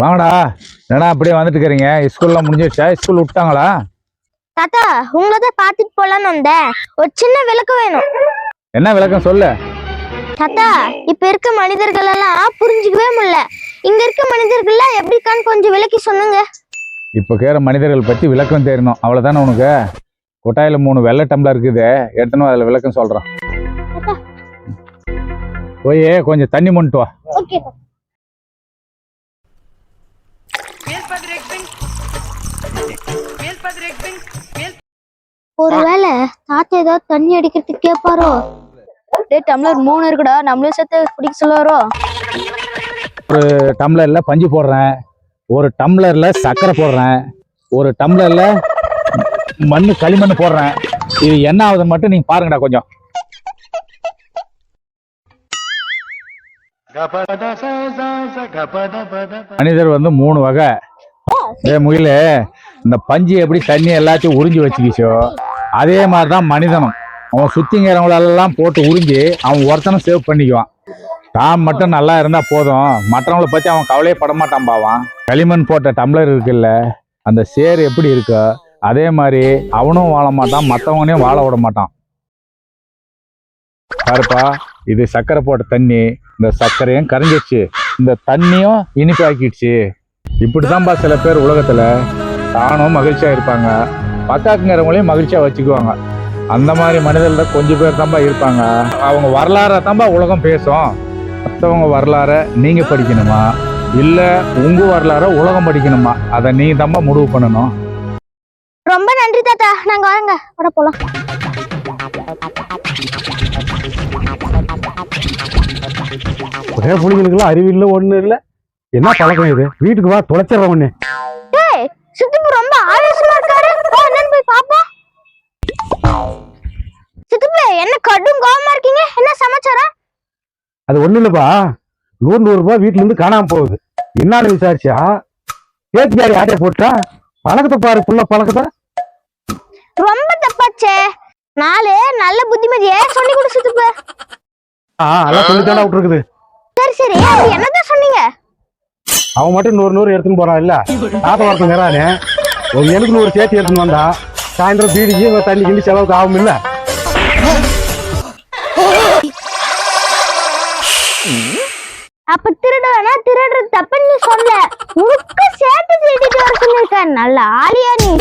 வாங்கடா. என்னடா அப்படியே வந்துட்டு இருக்கிறீங்க? ஸ்கூல்லாம் முடிஞ்சிருச்சா? ஸ்கூல் விட்டாங்களா? தாத்தா உங்களத பாத்துட்டு போலான்னு வந்தேன். ஒரு சின்ன விளக்கு வேணும். என்ன விளக்கம் சொல்லு. தாத்தா இப்ப இருக்க மனிதர்கள் எல்லாம் புரிஞ்சுக்கவே முடியல. இங்க இருக்க மனிதர்கள்லாம் எப்படிக்கான்னு கொஞ்சம் விளக்கி சொன்னுங்க. இப்போ கேட்குற மனிதர்கள் பற்றி விளக்கம் தெரியணும், அவ்வளோதானே உனக்கு? கொட்டாயில் 3 வெள்ளை டம்ளர் இருக்குது, எடுத்துன்னு அதில் விளக்கம் சொல்கிறேன். போய் கொஞ்சம் தண்ணி மொண்டு வா. ஓகே. ஒருவேளை தாத்தா ஏதாவது தண்ணி அடிக்கிறதுக்கு கேட்பாரோ? டம்ளர் 3 இருக்குடா, நம்மளும் சேர்த்து குடிக்க சொல்லுவாரோ? ஒரு டம்ளரில் பஞ்சு போடுறேன், ஒரு டம்ளரில் சர்க்கரை போடுறேன், ஒரு டம்ளரில் களிமண் போடுறேன். இது என்ன ஆகுதுன்னு மட்டும் நீங்கள் பாருங்கடா கொஞ்சம். மனிதர் 3 வகை. முயல இந்த பஞ்சு எப்படி தண்ணி எல்லாத்தையும் உறிஞ்சி வச்சுக்கிச்சோ அதே மாதிரிதான் மனிதனும். அவன் சுத்திங்கிறவங்களெல்லாம் போட்டு உறிஞ்சி அவன் ஒருத்தனும் சேவ் பண்ணிக்குவான். தான் மட்டும் நல்லா இருந்தா போதும், மற்றவங்களை பத்தி அவன் கவலையே படமாட்டான் பாவான். களிமண் போட்ட டம்ளர் இருக்குல்ல, அந்த சேர் எப்படி இருக்கோ அதே மாதிரி அவனும் வாழ மாட்டான், மற்றவங்களையும் வாழ விட மாட்டான். பாருப்பா, இது சர்க்கரை போட்ட தண்ணி. இந்த சர்க்கரையும் கரைஞ்சிடுச்சு, இந்த தண்ணியும் இனிப்பாக்கிடுச்சு. இப்படிதான்பா சில பேர் உலகத்துல தானும் மகிழ்ச்சியா இருப்பாங்க, பக்காக்குங்கிறவங்களையும் மகிழ்ச்சியா வச்சுக்குவாங்க. அந்த மாதிரி மனிதர்கள் கொஞ்சம் பேர் தான்பா இருப்பாங்க. அவங்க வரலாற தான்பா உலகம் பேசும். மற்றவங்க வரலாற நீங்க படிக்கணுமா இல்ல உங்க வரலாற உலகம் படிக்கணுமா, அதை நீங்க தான்பா முடிவு பண்ணணும். ரொம்ப நன்றி தாத்தா, நாங்க வாங்க வர போலாம். ஒரே புள்ளிகளுக்குலாம் அறிவு இல்லை, ஒண்ணு இல்லை. என்ன பழக்கம் இது? வீட்டுக்கு வா, தொலைச்சிடற ஒண்ணு. டேய் சித்தப்பு ரொம்ப ஆவேசமா இருக்காரு, என்னன்னு போய் பாப்போம். சித்தப்பு என்ன கடும் கோவமா இருக்கீங்க? என்ன சமாச்சாரம்? அது ஒண்ணு இல்லப்பா, 100 ரூபாய் வீட்டுல இருந்து காணாம போகுது. என்னன்னு விசாரிச்சா பேத்தியாரி ஆட்டை போட்டா. பழக்கத்தை பாரு, புள்ள பழக்கத்தை. ரொம்ப தப்பாச்சே. நல்ல புத்திமதியே சொல்லி கொடு சித்தப்பு. எல்லாம் சொல்லித்தாண்டா விட்டுருக்குது. சரி சரி, அது என்னதான் சொன்னீங்க? அவன் மட்டும் 100 எடுத்துன்னு போறான் இல்ல, தாத்த வரத்து நேரானே ஒரு எனக்கு 100 சேர்த்து எடுத்துன்னு வந்தா சாயந்தரம் பீடிக்கு தண்ணி கிண்டி செலவுக்கு ஆகும் இல்ல. அப்ப திருடனா திருடுறது தப்புன்னு சொல்ல, உனக்கு சேர்த்து திருடிட்டு வர சொல்லிருக்க. நல்ல ஆளியா நீ.